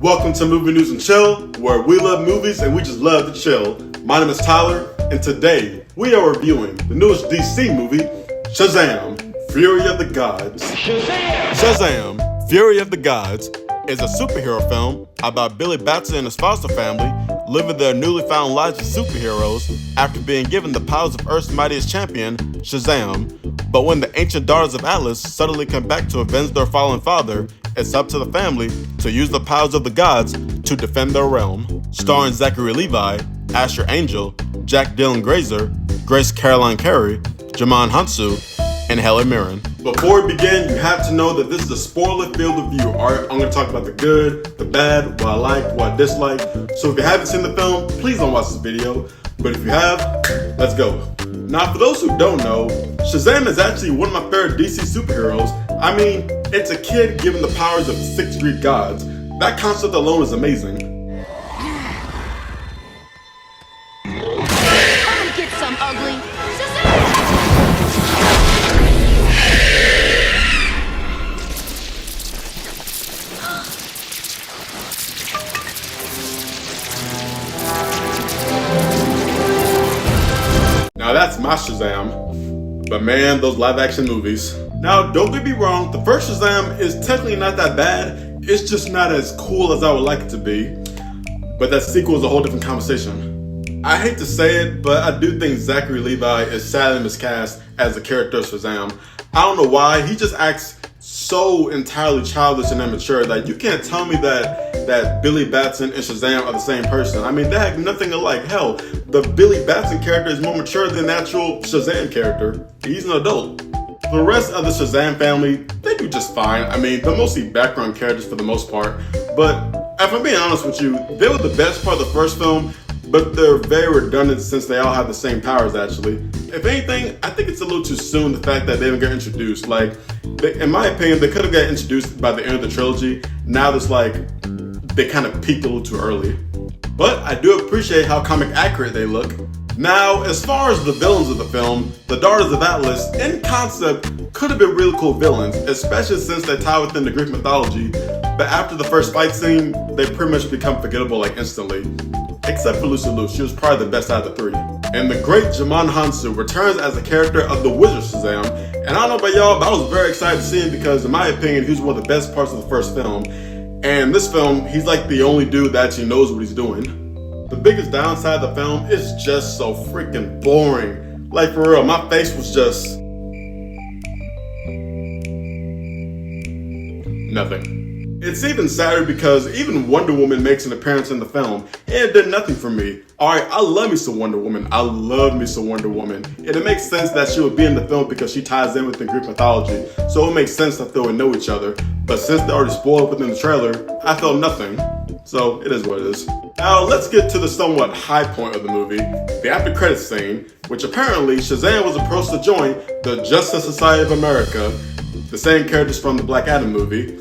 Welcome to Movie News and Chill, where we love movies and we just love to chill. My name is Tyler, and today we are reviewing the newest DC movie, Shazam, Fury of the Gods. Shazam, Fury of the Gods is a superhero film about Billy Batson and his foster family living their newly found lives as superheroes after being given the powers of Earth's mightiest champion, Shazam. But when the ancient daughters of Atlas suddenly come back to avenge their fallen father, it's up to the family to use the powers of the gods to defend their realm. Starring Zachary Levi, Asher Angel, Jack Dylan Grazer, Grace Caroline Carey, Jamon Hansu, and Helen Mirren. Before we begin, you have to know that this is a spoiler-filled review. Alright, I'm going to talk about the good, the bad, what I like, what I dislike. So if you haven't seen the film, please don't watch this video. But if you have, let's go. Now, for those who don't know, Shazam is actually one of my favorite DC superheroes. I mean, it's a kid given the powers of 6 Greek gods. That concept alone is amazing. Come get some, ugly. Now that's my Shazam. But man, those live action movies. Now, don't get me wrong, the first Shazam is technically not that bad. It's just not as cool as I would like it to be. But that sequel is a whole different conversation. I hate to say it, but I do think Zachary Levi is sadly miscast as the character of Shazam. I don't know why, he just acts so entirely childish and immature that you can't tell me that Billy Batson and Shazam are the same person. I mean, they have nothing alike. Hell, the Billy Batson character is more mature than the actual Shazam character. He's an adult. The rest of the Shazam family, they do just fine. I mean, they're mostly background characters for the most part. But if I'm being honest with you, they were the best part of the first film, but they're very redundant since they all have the same powers, actually. If anything, I think it's a little too soon, the fact that they didn't get introduced. Like, in my opinion, they could have got introduced by the end of the trilogy. Now it's like, they kind of peaked a little too early. But I do appreciate how comic accurate they look. Now, as far as the villains of the film, the Daughters of Atlas, in concept, could have been really cool villains, especially since they tie within the Greek mythology. But after the first fight scene, they pretty much become forgettable like instantly. Except for Lucy Liu, she was probably the best out of the 3. And the great Jamon Hansu returns as the character of the Wizard Shazam. And I don't know about y'all, but I was very excited to see him because in my opinion, he was one of the best parts of the first film. And in this film, he's like the only dude that actually knows what he's doing. The biggest downside of the film is just so freaking boring. Like for real, my face was just nothing. It's even sadder because even Wonder Woman makes an appearance in the film, and it did nothing for me. Alright, I love me some Wonder Woman. I love me some Wonder Woman. And it makes sense that she would be in the film because she ties in with the Greek mythology, so it makes sense that they would know each other. But since they already spoiled within the trailer, I felt nothing. So it is what it is. Now let's get to the somewhat high point of the movie, the after credits scene, which apparently Shazam was approached to join the Justice Society of America, the same characters from the Black Adam movie.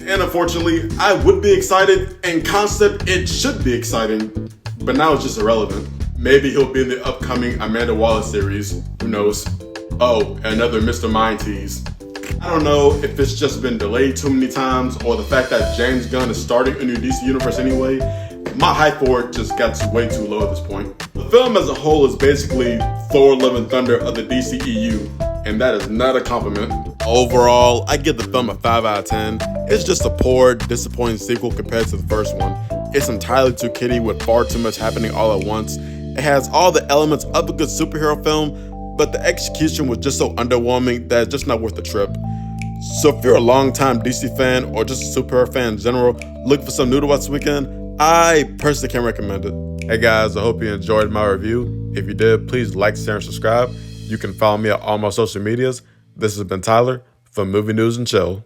And unfortunately, I would be excited. In concept, it should be exciting, but now it's just irrelevant. Maybe he'll be in the upcoming Amanda Waller series, who knows? Oh, another Mr. Mind tease. I don't know if it's just been delayed too many times or the fact that James Gunn is starting a new DC universe anyway. My hype for it just got way too low at this point. The film as a whole is basically Thor Love and Thunder of the DCEU, and that is not a compliment. Overall, I give the film a 5 out of 10. It's just a poor, disappointing sequel compared to the first one. It's entirely too kiddie with far too much happening all at once. It has all the elements of a good superhero film, but the execution was just so underwhelming that it's just not worth the trip. So if you're a longtime DC fan or just a superhero fan in general, looking for something new to watch this weekend, I personally can't recommend it. Hey guys, I hope you enjoyed my review. If you did, please like, share, and subscribe. You can follow me on all my social medias. This has been Tyler from Movie News and Chill.